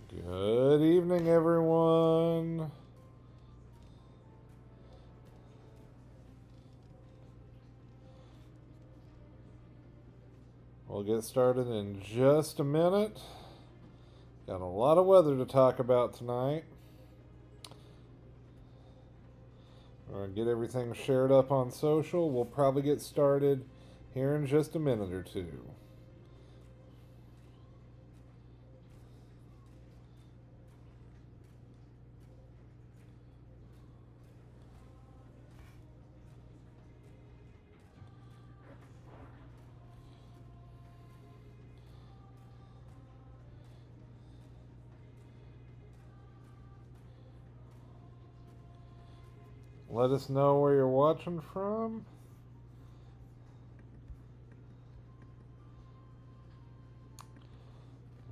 Good evening, everyone. We'll get started in just a minute. Got a lot of weather to talk about tonight. We're going to get everything shared up on social. We'll probably get started here in just a minute or two. Let us know where you're watching from.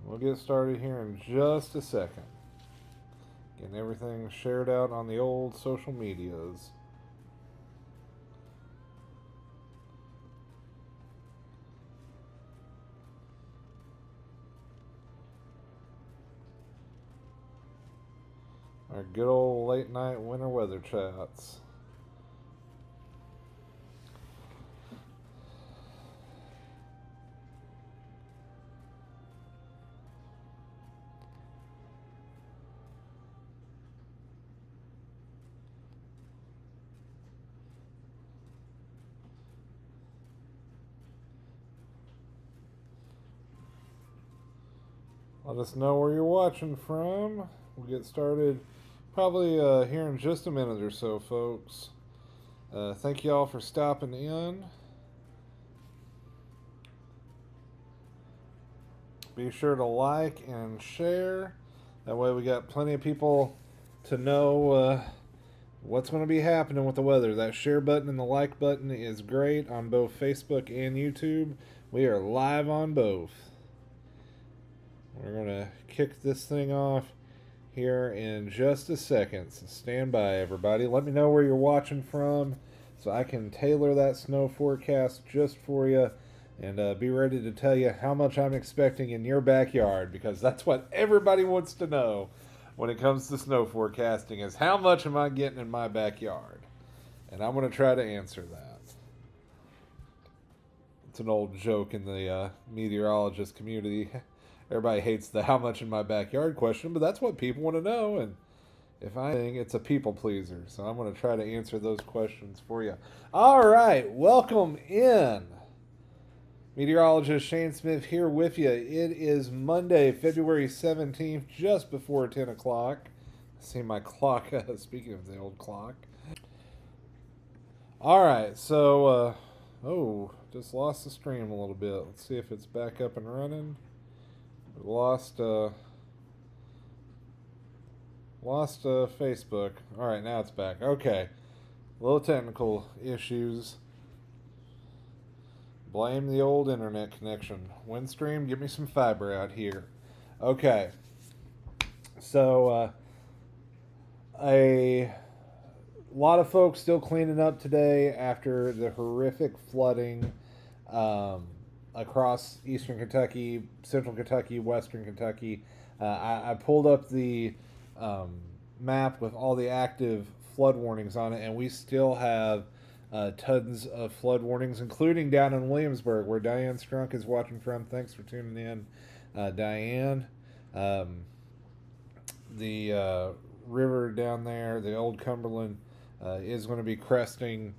We'll get started here in just a second. Getting everything shared out on the old social medias. Our good old late night winter weather chats. Let us know where you're watching from. We'll get started probably here in just a minute or so, folks. Thank you all for stopping in. Be sure to like and share. That way we got plenty of people to know what's going to be happening with the weather. That share button and the like button is great on both Facebook and YouTube. We are live on both. We're going to kick this thing off here in just a second. So stand by, everybody. Let me know where you're watching from so I can tailor that snow forecast just for you and be ready to tell you how much I'm expecting in your backyard, because that's what everybody wants to know when it comes to snow forecasting is how much am I getting in my backyard? And I'm going to try to answer that. It's an old joke in the meteorologist community. Everybody hates the how much in my backyard question, but that's what people want to know. And if I think it's a people pleaser, so I'm going to try to answer those questions for you. All right, welcome in. Meteorologist Shane Smith here with you. It is Monday, February 17th, just before 10 o'clock. I see my clock, speaking of the old clock. All right, so, just lost the stream a little bit. Let's see if it's back up and running. Lost Facebook. All right, now it's back. Okay, little technical issues. Blame the old internet connection. Windstream, give me some fiber out here. Okay, so a lot of folks still cleaning up today after the horrific flooding across eastern Kentucky, central Kentucky, western Kentucky. I pulled up the map with all the active flood warnings on it, and we still have tons of flood warnings, including down in Williamsburg, where Diane Strunk is watching from. Thanks for tuning in, Diane. The river down there, the old Cumberland, is going to be cresting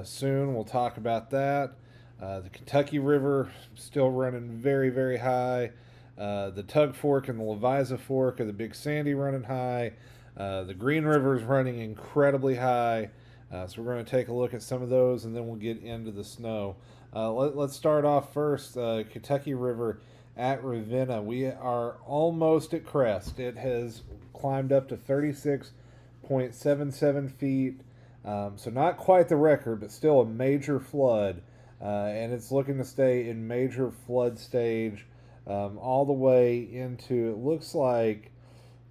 soon. We'll talk about that. The Kentucky River still running very, very high. The Tug Fork and the Leviza Fork of the Big Sandy running high. The Green River is running incredibly high. So we're going to take a look at some of those, and then we'll get into the snow. Let's start off first. Kentucky River at Ravenna. We are almost at crest. It has climbed up to 36.77 feet. So not quite the record, but still a major flood. And it's looking to stay in major flood stage all the way into, it looks like,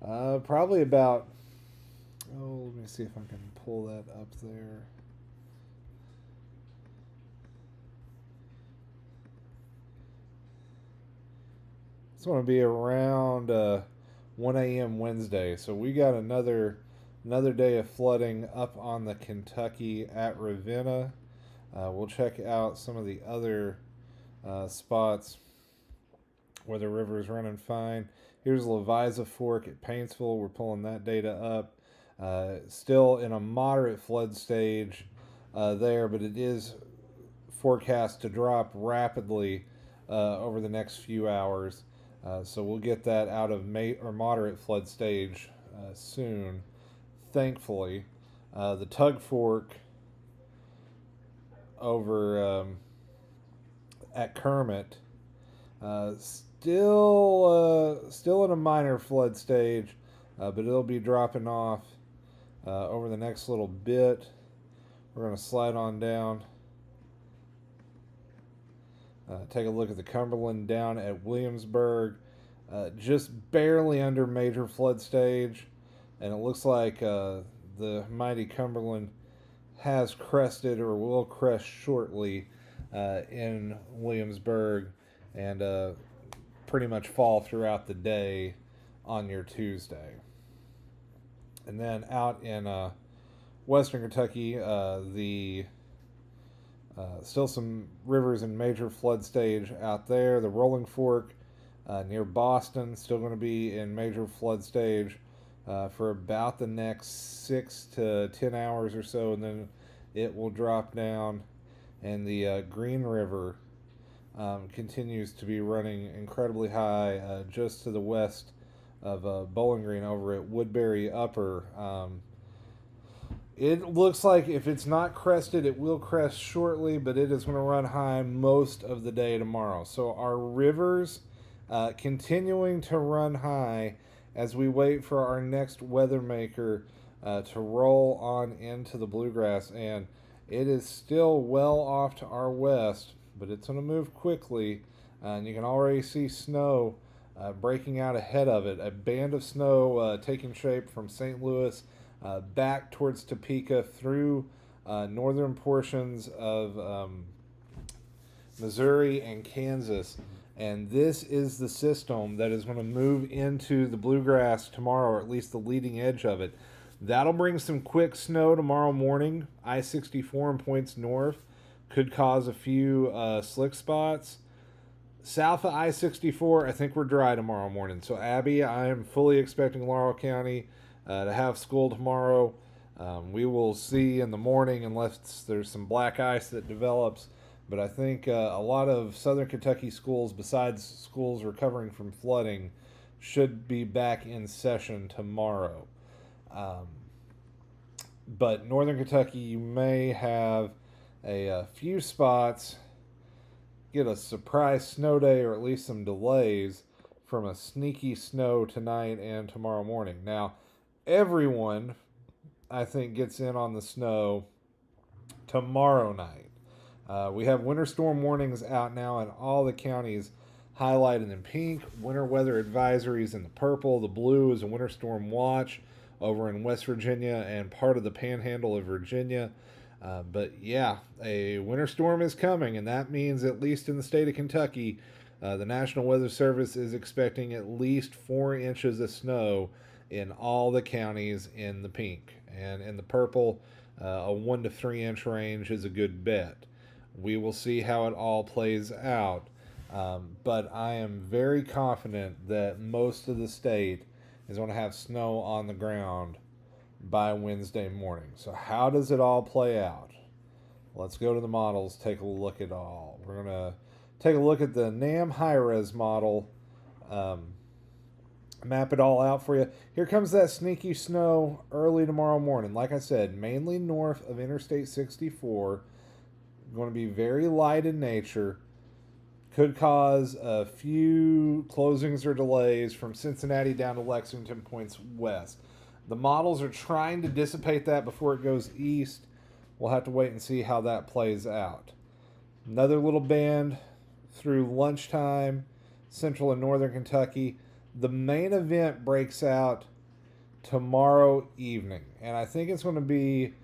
probably about, let me see if I can pull that up there. It's going to be around 1 a.m. Wednesday. So we got another day of flooding up on the Kentucky at Ravenna. We'll check out some of the other spots where the river is running fine. Here's Leviza Fork at Paintsville. We're pulling that data up. Still in a moderate flood stage there, but it is forecast to drop rapidly over the next few hours. So we'll get that out of moderate flood stage soon, thankfully. The Tug Fork over at Kermit, still in a minor flood stage, but it'll be dropping off over the next little bit. We're going to slide on down. Take a look at the Cumberland down at Williamsburg, just barely under major flood stage, and it looks like the mighty Cumberland has crested or will crest shortly in Williamsburg and pretty much fall throughout the day on your Tuesday. And then out in western Kentucky, the still some rivers in major flood stage out there. The Rolling Fork near Boston still going to be in major flood stage for about the next 6 to 10 hours or so, and then it will drop down. And the Green River continues to be running incredibly high just to the west of Bowling Green over at Woodbury Upper. It looks like if it's not crested, it will crest shortly, but it is going to run high most of the day tomorrow. So our rivers continuing to run high as we wait for our next weather maker to roll on into the Bluegrass. And it is still well off to our west, but it's going to move quickly. And you can already see snow breaking out ahead of it. A band of snow taking shape from St. Louis back towards Topeka through northern portions of Missouri and Kansas. And this is the system that is going to move into the Bluegrass tomorrow, or at least the leading edge of it. That'll bring some quick snow tomorrow morning. I-64 and points north could cause a few slick spots. South of I-64, I think we're dry tomorrow morning. So, Abby, I am fully expecting Laurel County to have school tomorrow. We will see in the morning unless there's some black ice that develops. But I think a lot of southern Kentucky schools, besides schools recovering from flooding, should be back in session tomorrow. But northern Kentucky, you may have a few spots get a surprise snow day or at least some delays from a sneaky snow tonight and tomorrow morning. Now, everyone, I think, gets in on the snow tomorrow night. We have winter storm warnings out now in all the counties highlighted in pink. Winter weather advisories in the purple. The blue is a winter storm watch over in West Virginia and part of the panhandle of Virginia. But yeah, a winter storm is coming, and that means, at least in the state of Kentucky, the National Weather Service is expecting at least 4 inches of snow in all the counties in the pink. And in the purple, a 1 to 3 inch range is a good bet. We will see how it all plays out. But I am very confident that most of the state is going to have snow on the ground by Wednesday morning. So how does it all play out? Let's go to the models, take a look at all. We're going to take a look at the NAM high-res model, map it all out for you. Here comes that sneaky snow early tomorrow morning. Like I said, mainly north of Interstate 64. Going to be very light in nature. Could cause a few closings or delays from Cincinnati down to Lexington points west. The models are trying to dissipate that before it goes east. We'll have to wait and see how that plays out. Another little band through lunchtime, central and northern Kentucky. The main event breaks out tomorrow evening, and I think it's going to be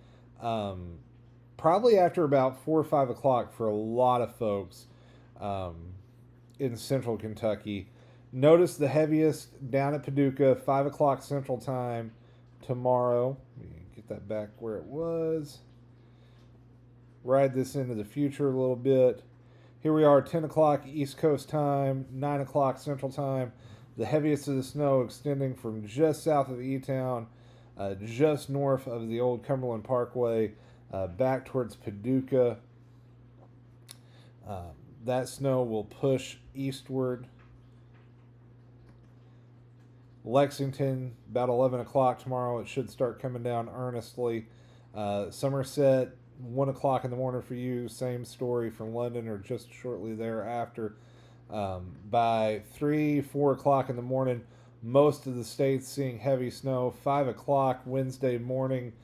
probably after about 4 or 5 o'clock for a lot of folks in central Kentucky. Notice the heaviest down at Paducah, 5 o'clock Central Time tomorrow. Let me get that back where it was. Ride this into the future a little bit. Here we are, 10 o'clock East Coast time, 9 o'clock Central Time. The heaviest of the snow extending from just south of E-Town, just north of the old Cumberland Parkway, back towards Paducah. That snow will push eastward. Lexington, about 11 o'clock tomorrow, it should start coming down earnestly. Somerset, 1 o'clock in the morning for you, same story from London or just shortly thereafter. By 3, 4 o'clock in the morning, most of the states seeing heavy snow. 5 o'clock Wednesday morning,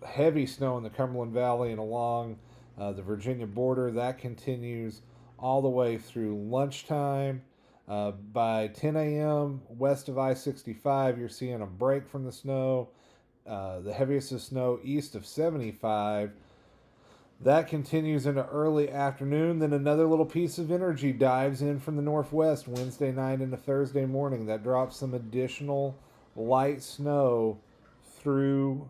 heavy snow in the Cumberland Valley and along the Virginia border. That continues all the way through lunchtime. By 10 a.m. west of I-65, you're seeing a break from the snow. The heaviest of snow east of 75. That continues into early afternoon. Then another little piece of energy dives in from the northwest Wednesday night into Thursday morning. That drops some additional light snow through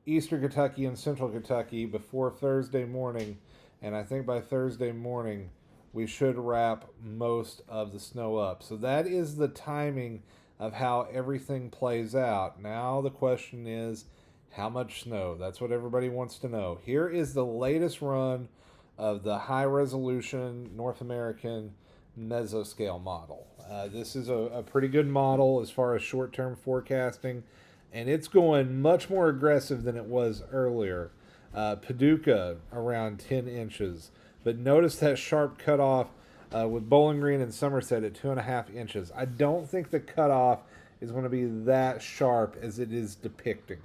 eastern Kentucky and central Kentucky before Thursday morning. And I think by Thursday morning, we should wrap most of the snow up. So that is the timing of how everything plays out. Now the question is, how much snow? That's what everybody wants to know. Here is the latest run of the high-resolution North American mesoscale model. This is a pretty good model as far as short-term forecasting, and it's going much more aggressive than it was earlier. Paducah, around 10 inches. But notice that sharp cutoff with Bowling Green and Somerset at 2.5 inches. I don't think the cutoff is going to be that sharp as it is depicting.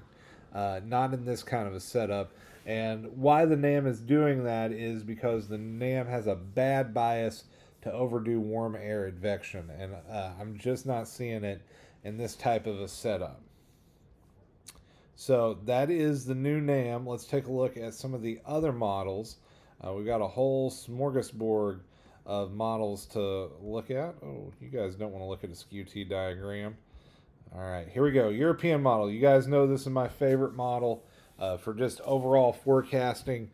Not in this kind of a setup. And why the NAM is doing that is because the NAM has a bad bias to overdo warm air advection. And I'm just not seeing it in this type of a setup. So that is the new NAM. Let's take a look at some of the other models. We've got a whole smorgasbord of models to look at. Oh, you guys don't want to look at a skew-T diagram. All right, here we go. European model. You guys know this is my favorite model for just overall forecasting.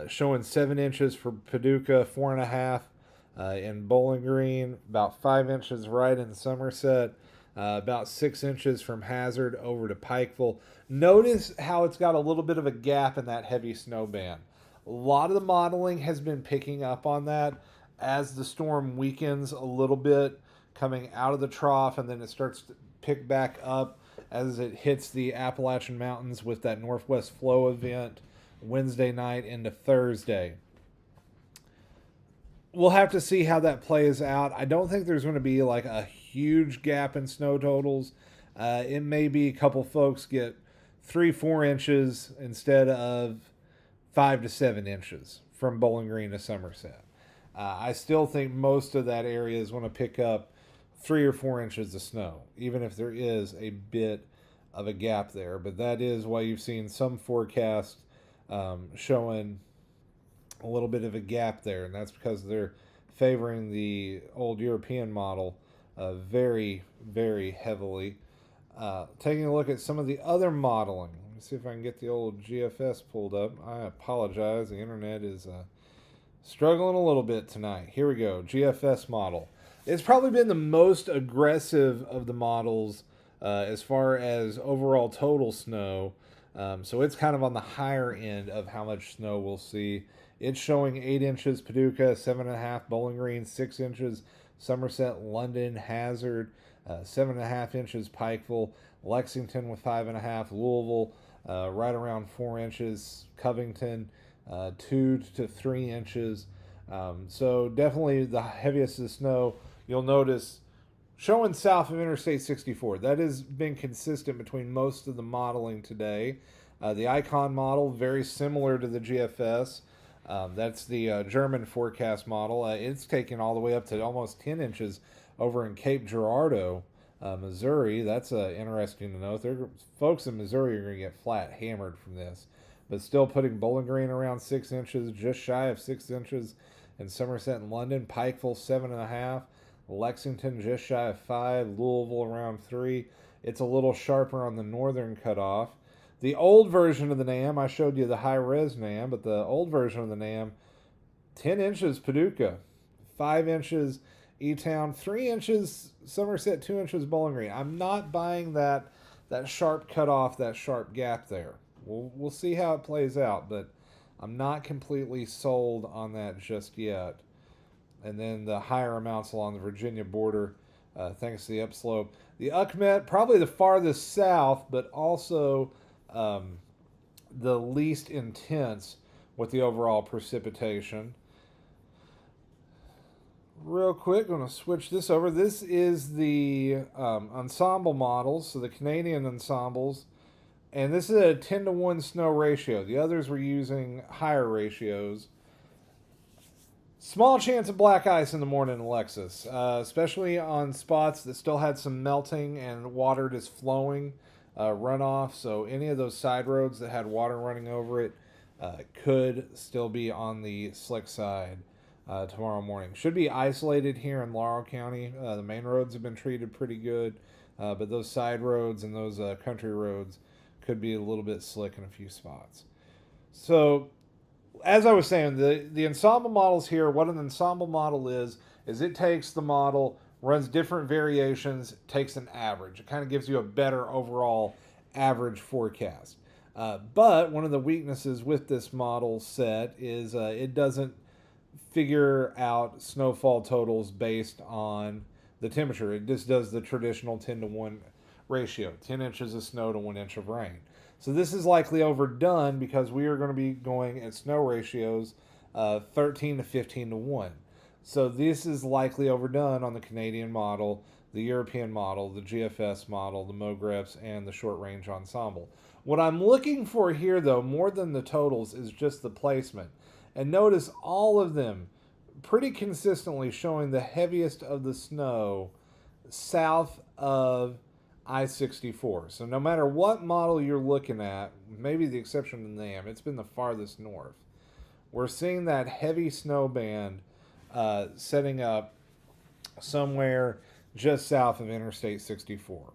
Showing 7 inches for Paducah, 4.5 in Bowling Green, about 5 inches right in Somerset, about 6 inches from Hazard over to Pikeville. Notice how it's got a little bit of a gap in that heavy snow band. A lot of the modeling has been picking up on that as the storm weakens a little bit, coming out of the trough, and then it starts to pick back up as it hits the Appalachian Mountains with that northwest flow event Wednesday night into Thursday. We'll have to see how that plays out. I don't think there's going to be like a huge gap in snow totals. It may be a couple folks get 3-4 inches instead of 5 to 7 inches from Bowling Green to Somerset. I still think most of that area is going to pick up 3 or 4 inches of snow, even if there is a bit of a gap there. But that is why you've seen some forecasts showing a little bit of a gap there, and that's because they're favoring the old European model very, very heavily. Taking a look at some of the other modeling. Let me see if I can get the old GFS pulled up. I apologize. The internet is struggling a little bit tonight. Here we go. GFS model. It's probably been the most aggressive of the models as far as overall total snow. So it's kind of on the higher end of how much snow we'll see. It's showing 8 inches Paducah, 7.5 Bowling Green, 6 inches Somerset, London, Hazard, 7.5 inches Pikeville, Lexington with 5.5, Louisville right around 4 inches, Covington 2 to 3 inches. So definitely the heaviest of the snow you'll notice showing south of Interstate 64. That has been consistent between most of the modeling today. The Icon model, very similar to the GFS. That's the German forecast model. It's taken all the way up to almost 10 inches over in Cape Girardeau, Missouri. That's interesting to note. Folks in Missouri are going to get flat hammered from this. But still putting Bowling Green around 6 inches, just shy of 6 inches in Somerset and London. Pikeville, 7.5. Lexington just shy of 5, Louisville around 3. It's a little sharper on the northern cutoff. The old version of the NAM, I showed you the high-res NAM, but the old version of the NAM, 10 inches Paducah, 5 inches E-Town, 3 inches Somerset, 2 inches Bowling Green. I'm not buying that sharp cutoff, that sharp gap there. We'll see how it plays out, but I'm not completely sold on that just yet. And then the higher amounts along the Virginia border, thanks to the upslope. The Ukmet, probably the farthest south, but also the least intense with the overall precipitation. Real quick, I'm going to switch this over. This is the ensemble models, so the Canadian ensembles. And this is a 10 to 1 snow ratio. The others were using higher ratios. Small chance of black ice in the morning in Alexis, especially on spots that still had some melting and water just flowing, runoff. So any of those side roads that had water running over it could still be on the slick side tomorrow morning. Should be isolated here in Laurel County. The main roads have been treated pretty good, but those side roads and those country roads could be a little bit slick in a few spots. So, as I was saying, the ensemble models here, what an ensemble model is it takes the model, runs different variations, takes an average. It kind of gives you a better overall average forecast. But one of the weaknesses with this model set is it doesn't figure out snowfall totals based on the temperature. It just does the traditional 10 to 1 ratio, 10 inches of snow to 1 inch of rain. So this is likely overdone because we are going to be going at snow ratios 13 to 15 to 1. So this is likely overdone on the Canadian model, the European model, the GFS model, the MOGREFs, and the short range ensemble. What I'm looking for here, though, more than the totals, is just the placement. And notice all of them pretty consistently showing the heaviest of the snow south of I-64. So no matter what model you're looking at, maybe the exception of NAM, it's been the farthest north. We're seeing that heavy snow band setting up somewhere just south of Interstate 64.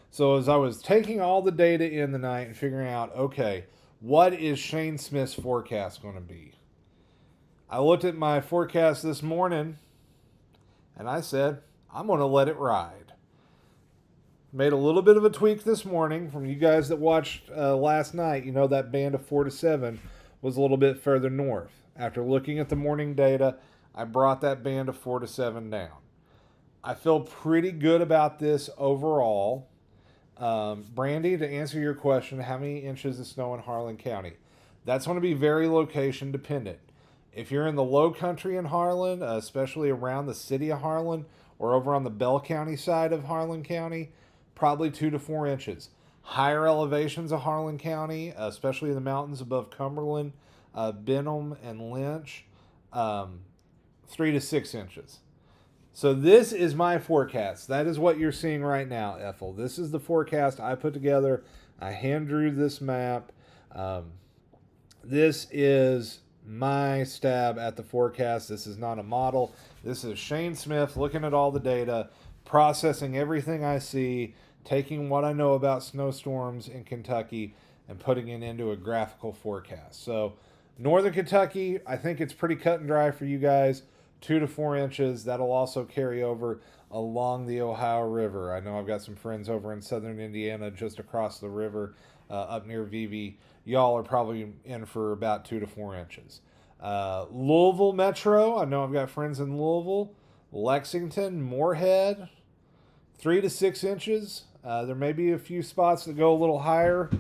So as I was taking all the data in the night and figuring out, okay, what is Shane Smith's forecast going to be? I looked at my forecast this morning and I said, I'm going to let it ride. Made a little bit of a tweak this morning. From you guys that watched last night, you know that band of 4 to 7 was a little bit further north. After looking at the morning data, I brought that band of 4 to 7 down. I feel pretty good about this overall. Brandy, to answer your question, how many inches of snow in Harlan County? That's going to be very location dependent. If you're in the low country in Harlan, especially around the city of Harlan or over on the Bell County side of Harlan County, probably 2 to 4 inches. Higher elevations of Harlan County, especially in the mountains above Cumberland, Benham, and Lynch, 3 to 6 inches. So this is my forecast. That is what you're seeing right now, Ethel. This is the forecast I put together. I hand drew this map. This is my stab at the forecast. This is not a model. This is Shane Smith looking at all the data, processing everything I see, taking what I know about snowstorms in Kentucky and putting it into a graphical forecast. So northern Kentucky, I think it's pretty cut and dry for you guys. 2 to 4 inches. That'll also carry over along the Ohio River. I know I've got some friends over in southern Indiana just across the river up near Vivi. Y'all are probably in for about 2 to 4 inches. Louisville Metro, I know I've got friends in Louisville. Lexington, Moorhead, 3 to 6 inches. There may be a few spots that go a little higher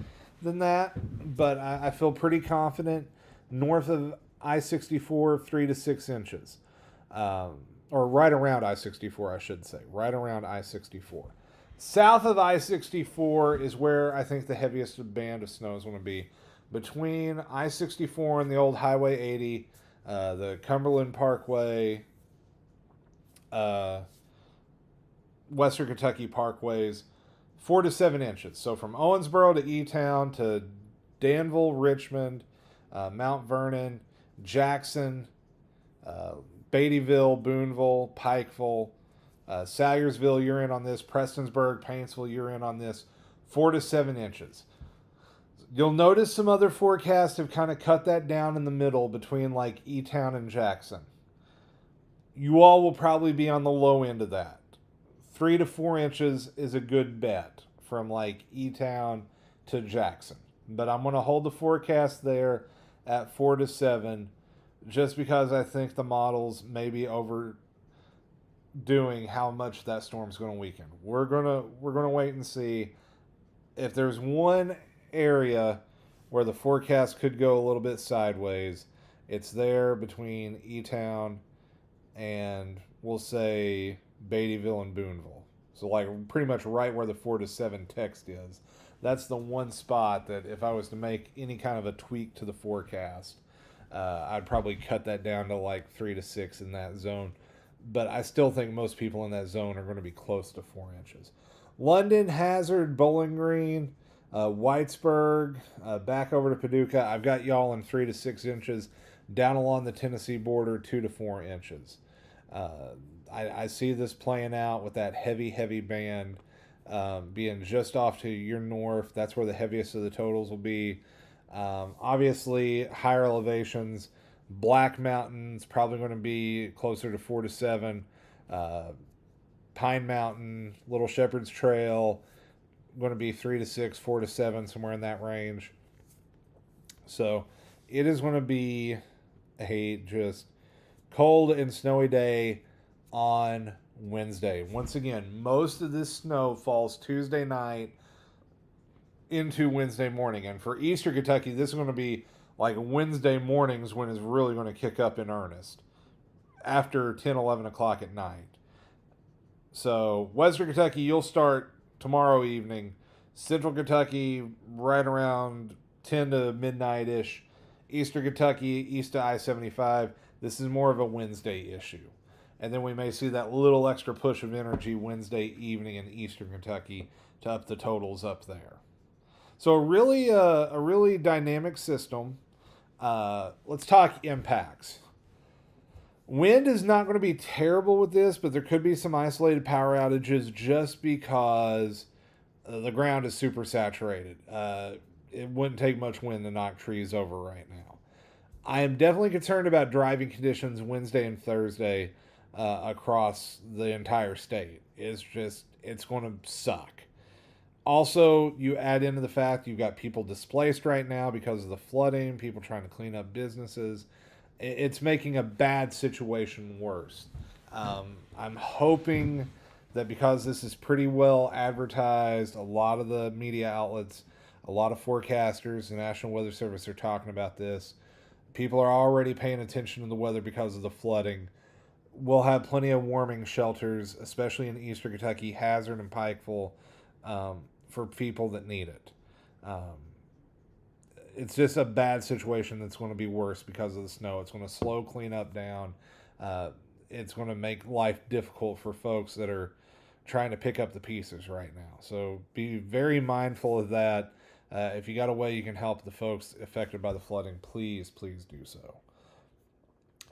than that, but I feel pretty confident. North of I-64, 3 to 6 inches. Or right around I-64, I should say. Right around I-64. South of I-64 is where I think the heaviest band of snow is going to be. Between I-64 and the old Highway 80, the Cumberland Parkway, Western Kentucky Parkways, 4 to 7 inches. So from Owensboro to E-Town to Danville, Richmond, Mount Vernon, Jackson, Beattyville, Boonville, Pikeville, Salyersville, you're in on this. Prestonsburg, Paintsville, you're in on this. 4 to 7 inches. You'll notice some other forecasts have kind of cut that down in the middle between like E-Town and Jackson. You all will probably be on the low end of that. 3 to 4 inches is a good bet from like E-Town to Jackson. But I'm going to hold the forecast there at 4 to 7 just because I think the models may be overdoing how much that storm's going to weaken. We're going to wait and see. If there's one area where the forecast could go a little bit sideways, it's there between E-Town and we'll say Beattyville and Boonville. So like pretty much right where the 4 to 7 text is. That's the one spot that if I was to make any kind of a tweak to the forecast, I'd probably cut that down to like 3 to 6 in that zone. But I still think most people in that zone are going to be close to 4 inches. London, Hazard, Bowling Green, Whitesburg, back over to Paducah. I've got y'all in 3 to 6 inches. Down along the Tennessee border, 2 to 4 inches. I see this playing out with that heavy band being just off to your north. That's where the heaviest of the totals will be. Obviously, higher elevations. Black Mountain's probably going to be closer to 4 to 7. Pine Mountain, Little Shepherd's Trail, going to be 3 to 6, 4 to 7, somewhere in that range. So it is going to be a just cold and snowy day on Wednesday. Once again, most of this snow falls Tuesday night into Wednesday morning. And for Eastern Kentucky, this is going to be like Wednesday mornings when it's really going to kick up in earnest after 10, 11 o'clock at night. So Western Kentucky, you'll start tomorrow evening. Central Kentucky, right around 10 to midnight-ish. Eastern Kentucky, east to I-75. This is more of a Wednesday issue. And then we may see that little extra push of energy Wednesday evening in Eastern Kentucky to up the totals up there. So a really dynamic system. Let's talk impacts. Wind is not going to be terrible with this, but there could be some isolated power outages just because the ground is super saturated. It wouldn't take much wind to knock trees over right now. I am definitely concerned about driving conditions Wednesday and Thursday across the entire state. It's going to suck. Also, you add into the fact you've got people displaced right now because of the flooding, people trying to clean up businesses. It's making a bad situation worse. I'm hoping that because this is pretty well advertised, a lot of the media outlets, a lot of forecasters, the National Weather Service are talking about this. People are already paying attention to the weather because of the flooding. We'll have plenty of warming shelters, especially in Eastern Kentucky, Hazard and Pikeville, for people that need it. It's just a bad situation that's going to be worse because of the snow. It's going to slow cleanup down. It's going to make life difficult for folks that are trying to pick up the pieces right now. So be very mindful of that. If you got a way you can help the folks affected by the flooding, please do so.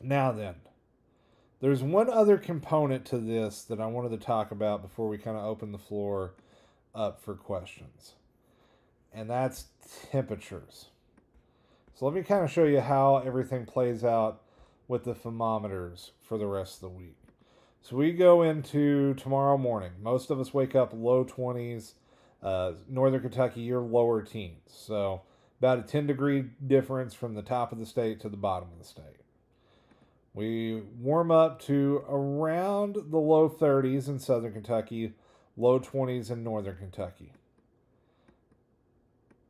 Now then, there's one other component to this that I wanted to talk about before we kind of open the floor up for questions. And that's temperatures. So let me kind of show you how everything plays out with the thermometers for the rest of the week. So we go into tomorrow morning. Most of us wake up low 20s. Northern Kentucky, you're lower teens. So about a 10-degree difference from the top of the state to the bottom of the state. We warm up to around the low 30s in Southern Kentucky, low 20s in Northern Kentucky.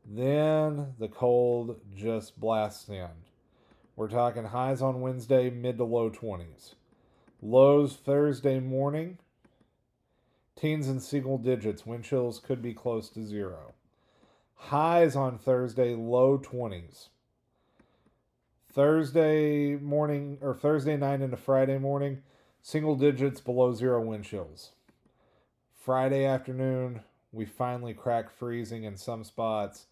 Then the cold just blasts in. We're talking highs on Wednesday, mid to low 20s. Lows Thursday morning, teens in single digits. Wind chills could be close to 0. Highs on Thursday, low 20s. Thursday morning, or Thursday night into Friday morning, single digits below 0 wind chills. Friday afternoon, we finally crack freezing in some spots,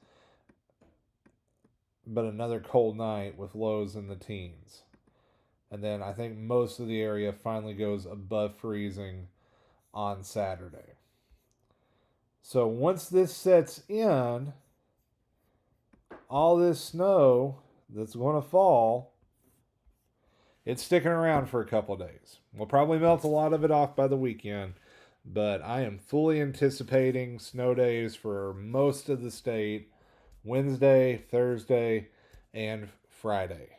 but another cold night with lows in the teens. And then I think most of the area finally goes above freezing on Saturday. So once this sets in, all this snow that's going to fall, it's sticking around for a couple days. We'll probably melt a lot of it off by the weekend, but I am fully anticipating snow days for most of the state Wednesday, Thursday, and Friday.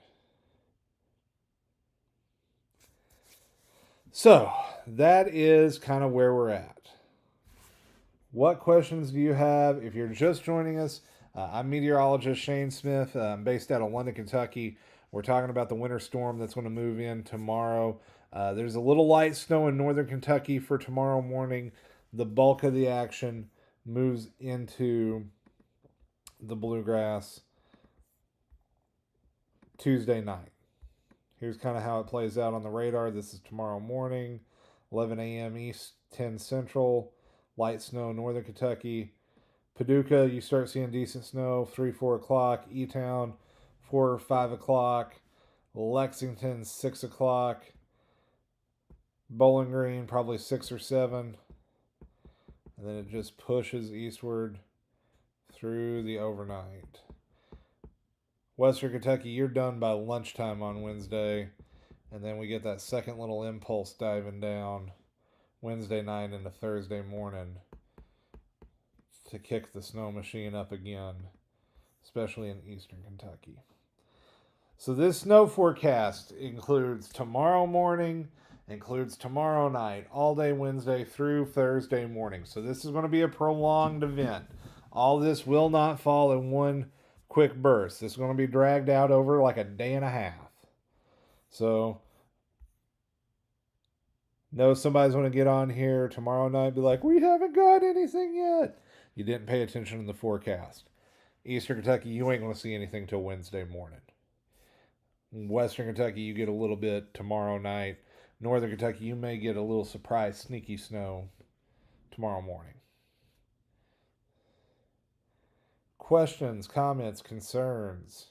So that is kind of where we're at. What questions do you have? If you're just joining us, I'm meteorologist Shane Smith. I'm based out of London, Kentucky. We're talking about the winter storm that's going to move in tomorrow. There's a little light snow in northern Kentucky for tomorrow morning. The bulk of the action moves into the Bluegrass Tuesday night. Here's kind of how it plays out on the radar. This is tomorrow morning, 11 a.m. East, 10 Central. Light snow in northern Kentucky. Paducah, you start seeing decent snow, 3, 4 o'clock. E-Town, 4 or 5 o'clock. Lexington, 6 o'clock. Bowling Green, probably 6 or 7. And then it just pushes eastward through the overnight. Western Kentucky, you're done by lunchtime on Wednesday. And then we get that second little impulse diving down Wednesday night into Thursday morning to kick the snow machine up again, especially in eastern Kentucky. So this snow forecast includes tomorrow morning, includes tomorrow night, all day Wednesday through Thursday morning. So this is going to be a prolonged event. All this will not fall in one quick burst. This is going to be dragged out over like a day and a half. So know somebody's going to get on here tomorrow night and be like, we haven't got anything yet. You didn't pay attention to the forecast. Eastern Kentucky, you ain't going to see anything till Wednesday morning. Western Kentucky, you get a little bit tomorrow night. Northern Kentucky, you may get a little surprise sneaky snow tomorrow morning. Questions, comments, concerns?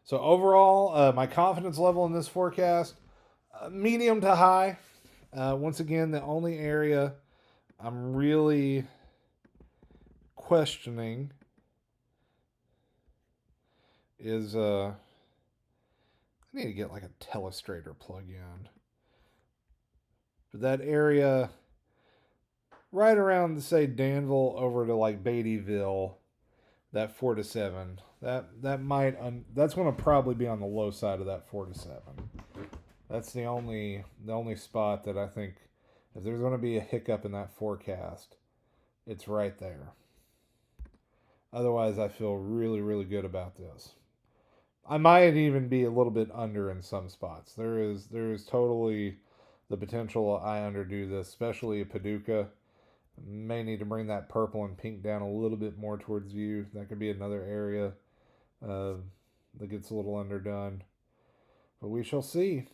So overall, my confidence level in this forecast, medium to high. Once again, the only area I'm really questioning is I need to get like a telestrator plug in. But that area right around, say, Danville over to like Beattyville, that 4 to 7, that might that's going to probably be on the low side of that 4 to 7. That's the only spot that I think if there's going to be a hiccup in that forecast, it's right there. Otherwise, I feel really, really good about this. I might even be a little bit under in some spots. There is totally the potential I underdo this, especially at Paducah. May need to bring that purple and pink down a little bit more towards view. That could be another area that gets a little underdone. But we shall see.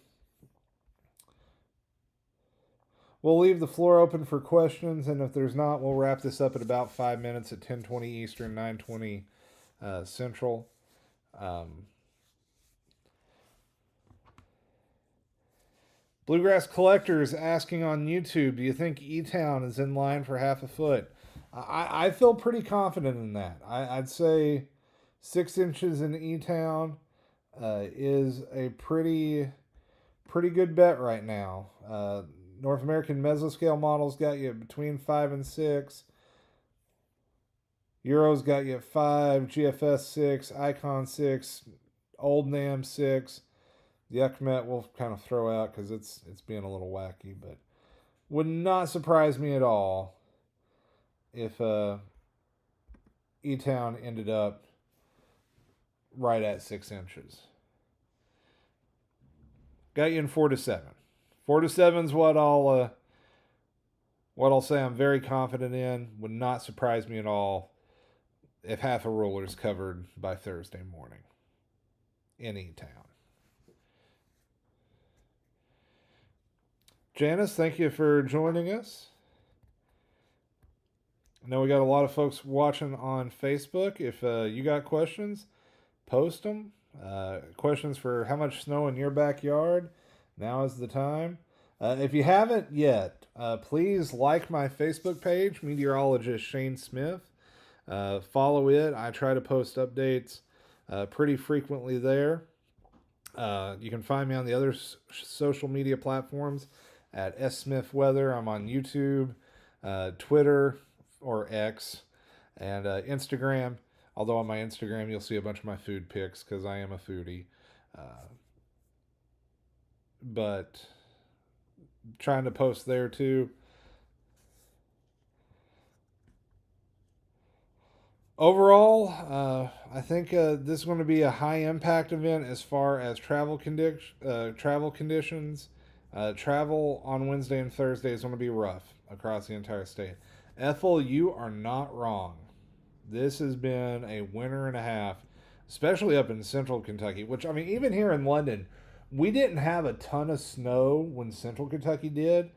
We'll leave the floor open for questions, and if there's not, we'll wrap this up at about 5 minutes at 10:20 Eastern, 9:20 Central. Bluegrass Collectors asking on YouTube, do you think E-Town is in line for half a foot? I feel pretty confident in that. I'd say 6 inches in E-Town is a pretty good bet right now. North American mesoscale models got you between 5 and 6. Euro's got you at 5, GFS 6, Icon 6, Old NAM 6. The Ekmet we'll kind of throw out because it's being a little wacky, but would not surprise me at all if E-Town ended up right at 6 inches. Got you in 4 to 7. 4 to 7 is what I'll say I'm very confident in. Would not surprise me at all if half a ruler is covered by Thursday morning in E-Town. Janice, thank you for joining us. I know we got a lot of folks watching on Facebook. If you got questions, post them. Questions for how much snow in your backyard? Now is the time. If you haven't yet, please like my Facebook page, Meteorologist Shane Smith. Follow it. I try to post updates pretty frequently there. You can find me on the other social media platforms at S Smith Weather. I'm on YouTube, Twitter or X, and Instagram. Although on my Instagram you'll see a bunch of my food pics because I am a foodie. But trying to post there too. Overall, I think this is going to be a high impact event as far as travel conditions. Travel on Wednesday and Thursday is going to be rough across the entire state. Ethel, you are not wrong. This has been a winter and a half, especially up in central Kentucky, which, I mean, even here in London, we didn't have a ton of snow when central Kentucky did,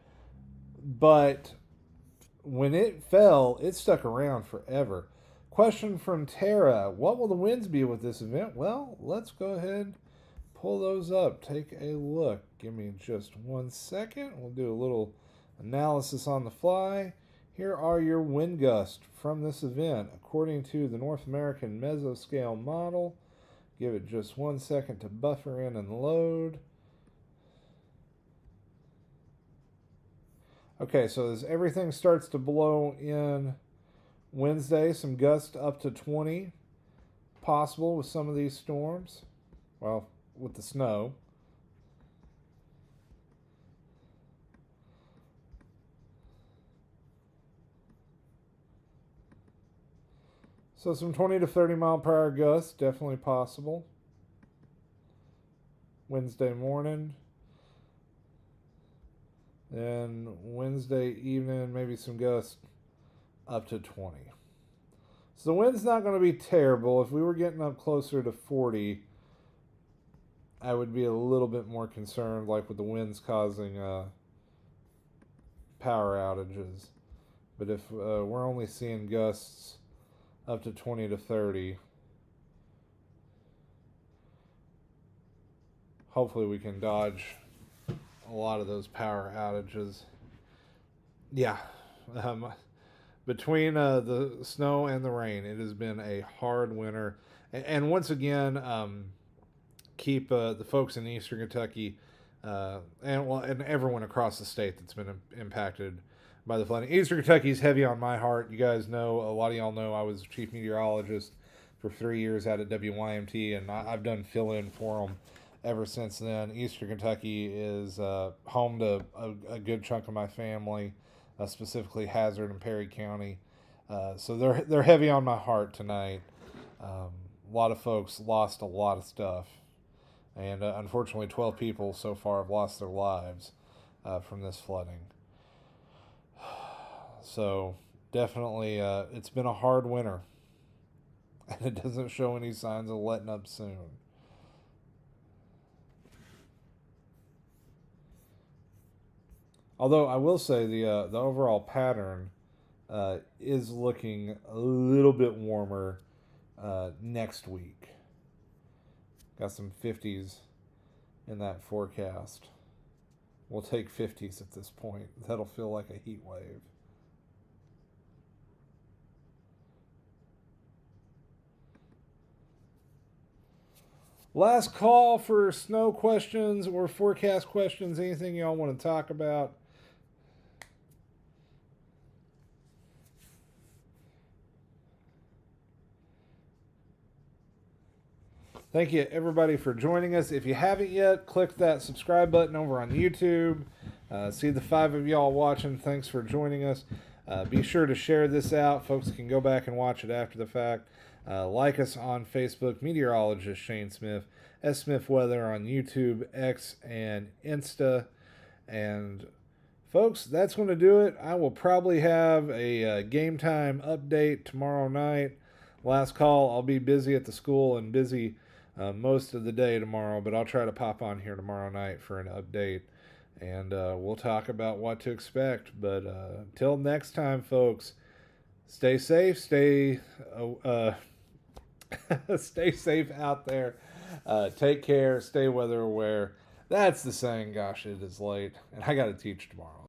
but when it fell, it stuck around forever. Question from Tara: what will the winds be with this event? Well, let's go ahead, pull those up, take a look. Give me just 1 second. We'll do a little analysis on the fly. Here are your wind gusts from this event according to the North American Mesoscale model. Give it just 1 second to buffer in and load. Okay, so as everything starts to blow in Wednesday, some gusts up to 20 possible with some of these storms. Well, with the snow. So some 20 to 30 mile per hour gusts, definitely possible. Wednesday morning. Then Wednesday evening, maybe some gusts up to 20. So the wind's not going to be terrible. If we were getting up closer to 40, I would be a little bit more concerned, like with the winds causing power outages. But if we're only seeing gusts up to 20 to 30, hopefully we can dodge a lot of those power outages. Yeah. Between the snow and the rain, it has been a hard winter. And once again, keep the folks in Eastern Kentucky and everyone across the state that's been impacted by the flooding. Eastern Kentucky is heavy on my heart. You guys know, a lot of y'all know I was chief meteorologist for 3 years out at WYMT, and I've done fill-in for them ever since then. Eastern Kentucky is home to a good chunk of my family, specifically Hazard and Perry County. So they're heavy on my heart tonight. A lot of folks lost a lot of stuff, and unfortunately 12 people so far have lost their lives from this flooding. So definitely it's been a hard winter, and it doesn't show any signs of letting up soon. Although I will say the overall pattern is looking a little bit warmer next week. Got some 50s in that forecast. We'll take 50s at this point. That'll feel like a heat wave. Last call for snow questions or forecast questions. Anything y'all want to talk about? Thank you, everybody, for joining us. If you haven't yet, click that subscribe button over on YouTube. See the 5 of y'all watching. Thanks for joining us. Be sure to share this out. Folks can go back and watch it after the fact. Like us on Facebook, Meteorologist Shane Smith, S. Smith Weather on YouTube, X, and Insta. And folks, that's going to do it. I will probably have a game time update tomorrow night. Last call. I'll be busy at the school and busy most of the day tomorrow, but I'll try to pop on here tomorrow night for an update, and we'll talk about what to expect. But till next time, folks, stay safe, stay stay safe out there. Take care. Stay weather aware. That's the saying. Gosh, it is late, and I got to teach tomorrow.